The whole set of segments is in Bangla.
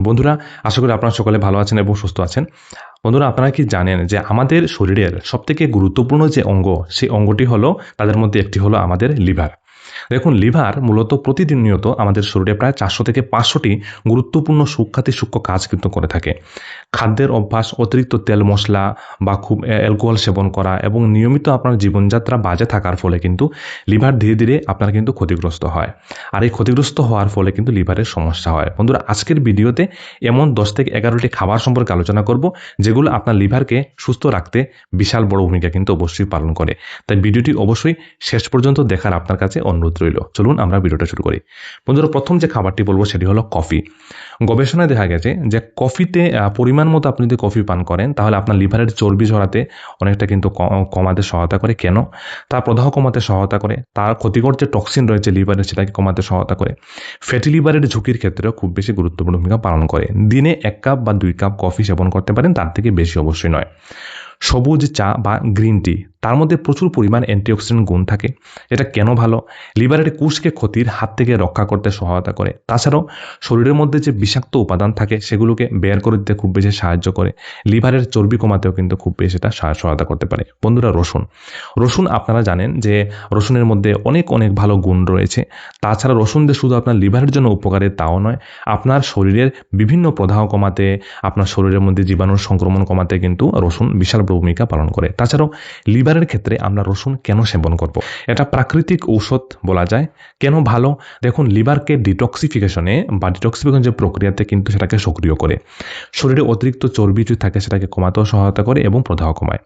বন্ধুরা, আশা করি আপনারা সকলে ভালো আছেন এবং সুস্থ আছেন। বন্ধুরা, আপনারা কি জানেন যে আমাদের শরীরের সবথেকে গুরুত্বপূর্ণ যে অঙ্গ, সেই অঙ্গটি হলো, তাদের মধ্যে একটি হলো আমাদের লিভার। দেখুন, লিভার মূলত প্রতিনিয়ত আমাদের শরীরে প্রায় 400 থেকে 500টি গুরুত্বপূর্ণ সূক্ষ্ম কাজ কিন্তু করে থাকে। খাদ্যের অভ্যাস, অতিরিক্ত তেল মশলা বা খুব অ্যালকোহল সেবন করা এবং নিয়মিত আপনার জীবনযাত্রা বাজে থাকার ফলে কিন্তু লিভার ধীরে ধীরে আপনার কিন্তু ক্ষতিগ্রস্ত হয়। আর এই ক্ষতিগ্রস্ত হওয়ার ফলে কিন্তু লিভারের সমস্যা হয়। বন্ধুরা, আজকের ভিডিওতে এমন 10 থেকে 11টি খাবার সম্পর্কে আলোচনা করব, যেগুলো আপনার লিভারকে সুস্থ রাখতে বিশাল বড় ভূমিকা কিন্তু অবশ্যই পালন করে। তাই ভিডিওটি অবশ্যই শেষ পর্যন্ত দেখার আপনার কাছে অনুরোধ রইল। চলুন আমরা ভিডিওটা শুরু করি। বন্ধুরা, প্রথম যে খাবারটি বলবো সেটি হলো কফি। গবেষণায় দেখা গেছে যে কফিতে পরিমাণ মতো আপনি যদি কফি পান করেন, তাহলে আপনার লিভারের চর্বি ঝরাতে অনেকটা কিন্তু কমাতে সহায়তা করে। কেন? তার প্রদাহ কমাতে সহায়তা করে, তার ক্ষতিকর যে টক্সিন রয়েছে লিভারে সেটাকে কমাতে সহায়তা করে, ফ্যাটি লিভারের ঝুঁকির ক্ষেত্রেও খুব বেশি গুরুত্বপূর্ণ ভূমিকা পালন করে। দিনে 1 কাপ বা 2 কাপ কফি সেবন করতে পারেন, তার থেকে বেশি অবশ্যই নয়। সবুজ চা বা গ্রিন টি, তার মধ্যে প্রচুর পরিমাণ অ্যান্টিঅক্সিডেন্ট গুণ থাকে। এটা কেন ভালো? লিভারের কোষকে ক্ষতির হাত থেকে রক্ষা করতে সহায়তা করে। তাছাড়াও শরীরের মধ্যে যে বিষাক্ত উপাদান থাকে সেগুলোকে বের করে দিতে খুব বেশি সাহায্য করে। লিভারের চর্বি কমাতেও কিন্তু খুব বেশি এটা সহায়তা করতে পারে। বন্ধুরা, রসুন আপনারা জানেন যে রসুনের মধ্যে অনেক অনেক ভালো গুণ রয়েছে। তাছাড়া রসুন যে শুধু আপনার লিভারের জন্য উপকারী তাও নয়, আপনার শরীরের বিভিন্ন প্রদাহ কমাতে, আপনার শরীরের মধ্যে জীবাণুর সংক্রমণ কমাতে কিন্তু রসুন বিশাল ভূমিকা পালন করে। তাছাড়াও লিভারের ক্ষেত্রে আমরা রসুন কেন সেবন করব? এটা প্রাকৃতিক ঔষধ বলা যায়। কেন ভালো? দেখুন, লিভারকে ডিটক্সিফিকেশন যে প্রক্রিয়াতে কিন্তু সেটাকে সক্রিয় করে। শরীরে অতিরিক্ত চর্বি যদি থাকে সেটাকে কমাতেও সহায়তা করে এবং প্রদাহ কমায়।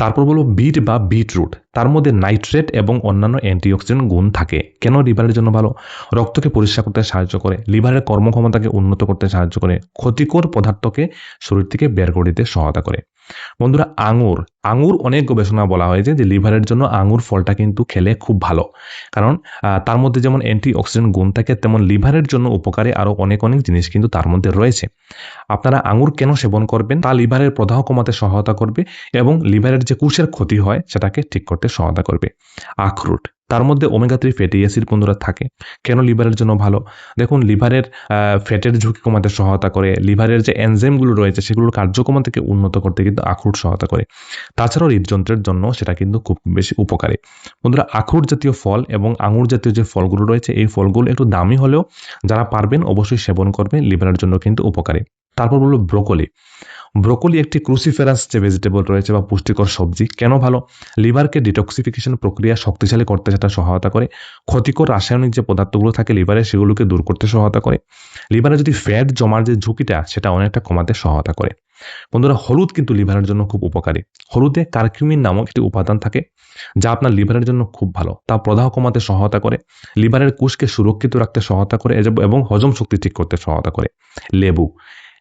তারপর বলবো বিট বা বিটরুট, তার মধ্যে নাইট্রেট এবং অন্যান্য অ্যান্টিঅক্সিডেন্ট গুণ থাকে। কেন লিভারের জন্য ভালো? রক্তকে পরিষ্কার করতে সাহায্য করে, লিভারের কর্মক্ষমতাকে উন্নত করতে সাহায্য করে, ক্ষতিকর পদার্থকে শরীর থেকে বের করে দিতে সহায়তা করে। বন্ধুরা, আঙুর অনেক গবেষণা বলা হয়েছে যে লিভারের জন্য আঙুর ফলটা কিন্তু খেলে খুব ভালো। কারণ তার মধ্যে যেমন অ্যান্টিঅক্সিডেন্ট গুণ থাকে, তেমন লিভারের জন্য উপকারী আরও অনেক অনেক জিনিস কিন্তু তার মধ্যে রয়েছে। আপনারা আঙুর কেন সেবন করবেন? তা লিভারের প্রদাহ কমাতে সহায়তা করবে এবং লিভারের যে কোষের ক্ষতি হয় সেটাকে ঠিক করতে সহায়তা করবে। আখরোট, তার মধ্যে ওমেগা 3 ফ্যাটি অ্যাসিড বন্ধুরা থাকে। কেন লিভারের জন্য ভালো? দেখুন, লিভারের ফ্যাটের ঝুঁকি কমাতে সহায়তা করে, লিভারের যে এনজাইমগুলো রয়েছে সেগুলোর কার্যক্ষমতাকে উন্নত করতে কিন্তু আখরোট সহায়তা করে। তাছাড়াও হৃদযন্ত্রের জন্য সেটা কিন্তু খুব বেশি উপকারী। বন্ধুরা, আখরোট জাতীয় ফল এবং আঙুর জাতীয় যে ফলগুলো রয়েছে, এই ফলগুলো একটু দামি হলেও যারা পারবেন অবশ্যই সেবন করবেন, লিভারের জন্য কিন্তু উপকারী। তারপর বললো ব্রোকলি একটি ক্রুসিফেরাস যে ভেজিটেবল রয়েছে বা পুষ্টিকর সবজি। কেন ভালো? লিভারকে ডিটক্সিফিকেশন প্রক্রিয়া শক্তিশালী করতে সেটা সহায়তা করে। ক্ষতিকর রাসায়নিক যে পদার্থগুলো থাকে লিভারে, সেগুলোকে দূর করতে সহায়তা করে। লিভারে যদি ফ্যাট জমার যে ঝুঁকিটা, সেটা অনেকটা কমাতে সহায়তা করে। বন্ধুরা, হলুদ কিন্তু লিভারের জন্য খুব উপকারী। হলুদে কারকিউমিন নামক একটি উপাদান থাকে, যা আপনার লিভারের জন্য খুব ভালো। তা প্রদাহ কমাতে সহায়তা করে, লিভারের কোষকে সুরক্ষিত রাখতে সহায়তা করে এবং হজম শক্তি ঠিক করতে সহায়তা করে।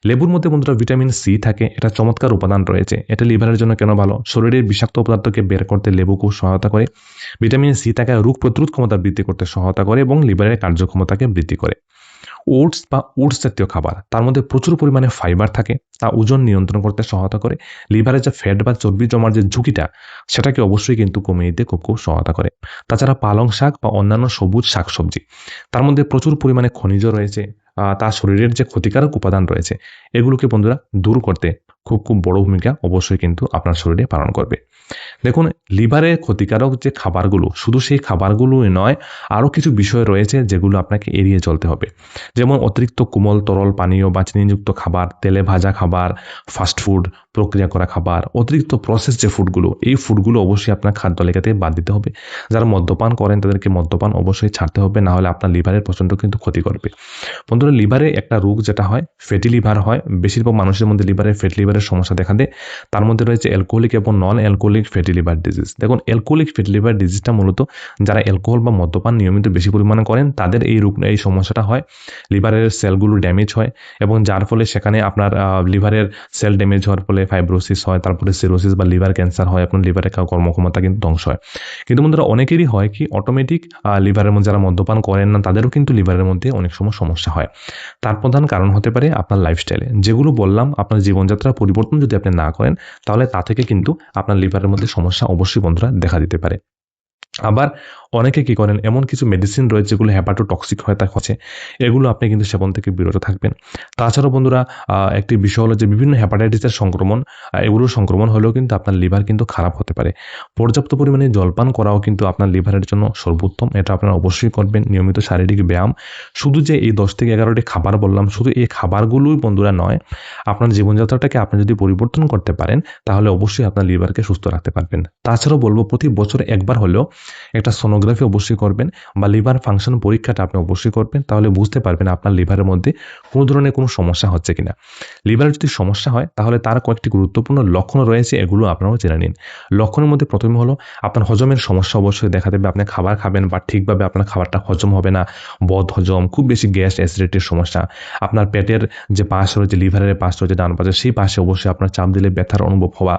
লেবুর মধ্যে বন্ধুরা ভিটামিন সি থাকে। এটা চমৎকার উপাদান রয়েছে। এটা লিভারের জন্য কেন ভালো? শরীরের বিষাক্ত পদার্থকে বের করতে লেবু খুব সহায়তা করে। ভিটামিন সি থাকে রোগ প্রতিরোধ ক্ষমতা বৃদ্ধি করতে সহায়তা করে এবং লিভারের কার্যক্ষমতাকে বৃদ্ধি করে। ওটস জাতীয় খাবার, তার মধ্যে প্রচুর পরিমাণে ফাইবার থাকে। তা ওজন নিয়ন্ত্রণ করতে সহায়তা করে, লিভারে যে ফ্যাট বা চর্বি জমার যে ঝুঁকিটা, সেটাকে অবশ্যই কিন্তু কমিয়ে দিতে খুব খুব সহায়তা করে। তাছাড়া পালং শাক বা অন্যান্য সবুজ শাকসবজি, তার মধ্যে প্রচুর পরিমাণে খনিজ রয়েছে। তার শরীরের যে ক্ষতিকারক উপাদান রয়েছে, এগুলোকে বন্ধুরা দূর করতে খুব খুব বড় ভূমিকা অবশ্যই কিন্তু আপনার শরীরে পালন করবে। দেখুন, লিভারে ক্ষতিকারক যে খাবারগুলো, শুধু সেই খাবারগুলোই নয়, আরও কিছু বিষয় রয়েছে যেগুলো আপনাকে এড়িয়ে চলতে হবে। যেমন অতিরিক্ত কোমল তরল পানীয় বা চিনিযুক্ত খাবার, তেলে ভাজা খাবার, ফাস্টফুড, প্রক্রিয়া করা খাবার, অতিরিক্ত প্রসেস যে ফুডগুলো, এই ফুডগুলো অবশ্যই আপনার খাদ্য তালিকা থেকে বাদ দিতে হবে। যারা মদ্যপান করেন তাদেরকে মদ্যপান অবশ্যই ছাড়তে হবে, না হলে আপনার লিভারের প্রচণ্ড কিন্তু ক্ষতি করবে। বন্ধুরা, লিভারে একটা রোগ যেটা হয়, ফ্যাটি লিভার হয়। বেশিরভাগ মানুষের মধ্যে ফ্যাটি লিভারের সমস্যা দেখা দেয়। তার মধ্যে রয়েছে অ্যালকোহলিক এবং non alcoholic fatty liver disease. দেখুন, অ্যালকোহলিক ফ্যাটি লিভার ডিজিজটা মূলত যারা অ্যালকোহল বা মদ্যপান নিয়মিত বেশি পরিমাণে করেন, তাদের এই সমস্যাটা হয়। লিভারের সেলগুলো ড্যামেজ হয় এবং যার ফলে সেখানে আপনার লিভারের সেল ড্যামেজ হওয়ার ফলে ফাইব্রোসিস হয়, তারপরে সিরোসিস বা লিভার ক্যান্সার হয়, আপনার লিভারের কর্মক্ষমতা কিন্তু ধ্বংস হয়। কিন্তু বন্ধুরা, অনেকেরই হয় কি অটোমেটিক লিভারের মধ্যে, যারা মদ্যপান করেন না তাদেরও কিন্তু লিভারের মধ্যে অনেক সময় সমস্যা হয়। তার প্রধান কারণ হতে পারে আপনার লাইফস্টাইলে, যেগুলো বললাম, আপনার জীবনযাত্রার পরিবর্তন যদি আপনি না করেন, তাহলে তা থেকে কিন্তু আপনার লিভারের মধ্যে সমস্যা অবশ্যই বন্ধুরা দেখা দিতে পারে। আবার অনেকে কি করেন এমন কিছু মেডিসিন রয়েছে যেগুলো হ্যাপাটোটক্সিক হয়ে হচ্ছে, এগুলো আপনি কিন্তু সেবন থেকে বিরত থাকবেন। তাছাড়াও বন্ধুরা একটি বিষয় হলো যে বিভিন্ন হ্যাপাটাইটিসের সংক্রমণ, এগুলোর সংক্রমণ হলেও কিন্তু আপনার লিভার কিন্তু খারাপ হতে পারে। পর্যাপ্ত পরিমাণে জলপান করাও কিন্তু আপনার লিভারের জন্য সর্বোত্তম, এটা আপনারা অবশ্যই করবেন। নিয়মিত শারীরিক ব্যায়াম, শুধু যে এই 10 থেকে 11টি খাবার বললাম, শুধু এই খাবারগুলোই বন্ধুরা নয়, আপনার জীবনযাত্রাটাকে আপনি যদি পরিবর্তন করতে পারেন তাহলে অবশ্যই আপনার লিভারকে সুস্থ রাখতে পারবেন। তাছাড়াও বলবো প্রতি বছর একবার হলেও একটা সোনোগ্রাফি অবশ্যই করবেন বা লিভার ফাংশন পরীক্ষাটা আপনি অবশ্যই করবেন, তাহলে বুঝতে পারবেন আপনার লিভারের মধ্যে কোনো ধরনের কোনো সমস্যা হচ্ছে কিনা। লিভারের যদি সমস্যা হয় তাহলে তার কয়েকটি গুরুত্বপূর্ণ লক্ষণ রয়েছে, এগুলো আপনারাও জেনে নিন। লক্ষণের মধ্যে প্রথমে হলো আপনার হজমের সমস্যা অবশ্যই দেখা দেবে। আপনি খাবার খাবেন বা ঠিকভাবে আপনার খাবারটা হজম হবে না, বদ হজম, খুব বেশি গ্যাস অ্যাসিডিটির সমস্যা। আপনার পেটের যে পাশ রয়েছে, লিভারের পাশ রয়েছে ডান পাশে, সেই পাশে অবশ্যই আপনার চাপ দিলে ব্যথার অনুভব হওয়া,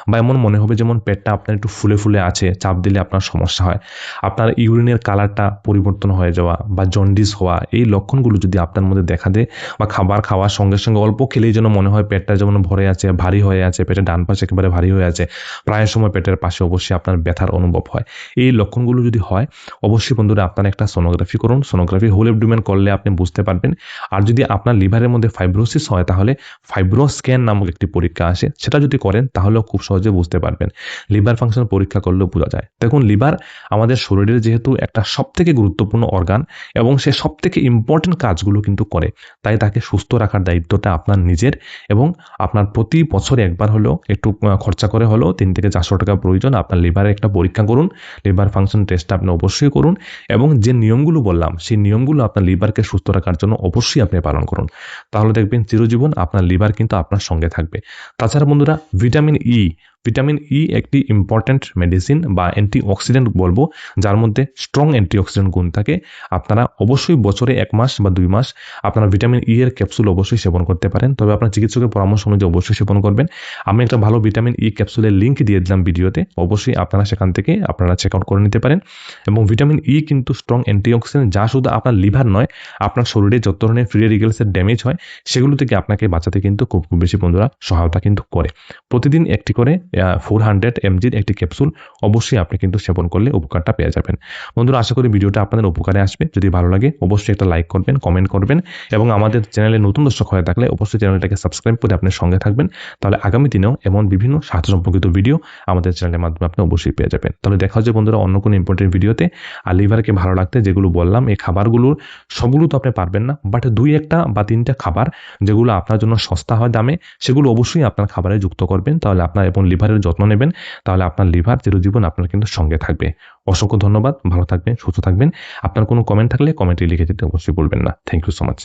বা এমন মনে হবে যেমন পেটটা আপনার একটু ফুলে ফুলে আছে, চাপ দিলে আপনার সমস্যা হয়। আপনার ইউরিনের কালারটা পরিবর্তন হয়ে যাওয়া বা জন্ডিস হওয়া, এই লক্ষণগুলো যদি আপনার মধ্যে দেখা দেয়, বা খাবার খাওয়ার সঙ্গে সঙ্গে অল্প খেলেই যেন মনে হয় পেটটা যেমন ভরে আছে, ভারী হয়ে আছে, পেটের ডান পাশে একেবারে ভারী হয়ে আছে, প্রায় সময় পেটের পাশে অবশ্যই আপনার ব্যথার অনুভব হয়, এই লক্ষণগুলো যদি হয় অবশ্যই বন্ধুরা আপনারা একটা সোনোগ্রাফি করুন। সোনোগ্রাফি হোল অ্যাবডোমেন করলে আপনি বুঝতে পারবেন। আর যদি আপনার লিভারের মধ্যে ফাইব্রোসিস হয় তাহলে ফাইব্রোস্ক্যান নামক একটি পরীক্ষা আসে, সেটা যদি করেন তাহলেও খুব সহজে বুঝতে পারবেন। লিভার ফাংশন পরীক্ষা করলেও বোঝা যায়। দেখুন, লিভার আমাদের শরীরের যেহেতু একটা সবথেকে গুরুত্বপূর্ণ অর্গান এবং সে সবথেকে ইম্পর্টেন্ট কাজগুলো কিন্তু করে, তাই তাকে সুস্থ রাখার দায়িত্বটা আপনার নিজের, এবং আপনার প্রতি বছরে একবার হলেও একটু খরচা করে হলেও 3 থেকে 400 টাকা প্রয়োজন। আপনার লিভারের একটা পরীক্ষা করুন, লিভার ফাংশন টেস্টটা আপনি অবশ্যই করুন, এবং যে নিয়মগুলো বললাম সেই নিয়মগুলো আপনার লিভারকে সুস্থ রাখার জন্য অবশ্যই আপনি পালন করুন। তাহলে দেখবেন চিরজীবন আপনার লিভার কিন্তু আপনার সঙ্গে থাকবে। তাছাড়া বন্ধুরা ভিটামিন ই একটি ইম্পর্ট্যান্ট মেডিসিন বা অ্যান্টিঅক্সিডেন্ট বলবো, যার মধ্যে স্ট্রং অ্যান্টিঅক্সিডেন্ট গুণ থাকে। আপনারা অবশ্যই বছরে 1 মাস বা 2 মাস আপনারা ভিটামিন ই এর ক্যাপসুল অবশ্যই সেবন করতে পারেন, তবে আপনার চিকিৎসকের পরামর্শ অনুযায়ী অবশ্যই সেবন করবেন। আমি একটা ভালো ভিটামিন ই ক্যাপসুলের লিঙ্ক দিয়ে দিলাম ভিডিওতে, অবশ্যই আপনারা সেখান থেকে আপনারা চেক আউট করে নিতে পারেন। এবং ভিটামিন ই কিন্তু স্ট্রং অ্যান্টিঅক্সিডেন্ট, যা শুধু আপনার লিভার নয়, আপনার শরীরে যত ধরনের ফ্রি রেডিক্যালসের ড্যামেজ হয় সেগুলো থেকে আপনাকে বাঁচাতে কিন্তু খুব বেশি বন্ধুরা সহায়তা কিন্তু করে। প্রতিদিন একটি করে 400 mg একটি ক্যাপসুল অবশ্যই আপনি কিন্তু সেবন করলে উপকারটা পেয়ে যাবেন। বন্ধুরা, আশা করি ভিডিওটা আপনাদের উপকারে আসবে। যদি ভালো লাগে অবশ্যই একটা লাইক করবেন, কমেন্ট করবেন, এবং আমাদের চ্যানেলে নতুন দর্শক হয়ে থাকলে অবশ্যই চ্যানেলটাকে সাবস্ক্রাইব করে আপনার সঙ্গে থাকবেন। তাহলে আগামী দিনেও এমন বিভিন্ন স্বাস্থ্য সম্পর্কিত ভিডিও আমাদের চ্যানেলের মাধ্যমে আপনি অবশ্যই পেয়ে যাবেন। তাহলে দেখা হচ্ছে বন্ধুরা অন্য কোনো ইম্পর্টেন্ট ভিডিওতে। আর লিভারকে ভালো রাখতে যেগুলো বললাম, এই খাবারগুলোর সবগুলো তো আপনি পারবেন না, বাট 2-1টা বা 3টা খাবার যেগুলো আপনার জন্য সস্তা হয় দামে, সেগুলো অবশ্যই আপনার খাবারে যুক্ত করবেন। তাহলে আপনার এবং লিভারের যত্ন নেবেন, তাহলে আপনার লিভার চিরজীবন আপনার কিন্তু সঙ্গে থাকবে। অসংখ্য ধন্যবাদ, ভালো থাকবেন, সুস্থ থাকবেন। আপনার কোনো কমেন্ট থাকলে কমেন্টে লিখে দিতে অবশ্যই বলবেন না। Thank you so much.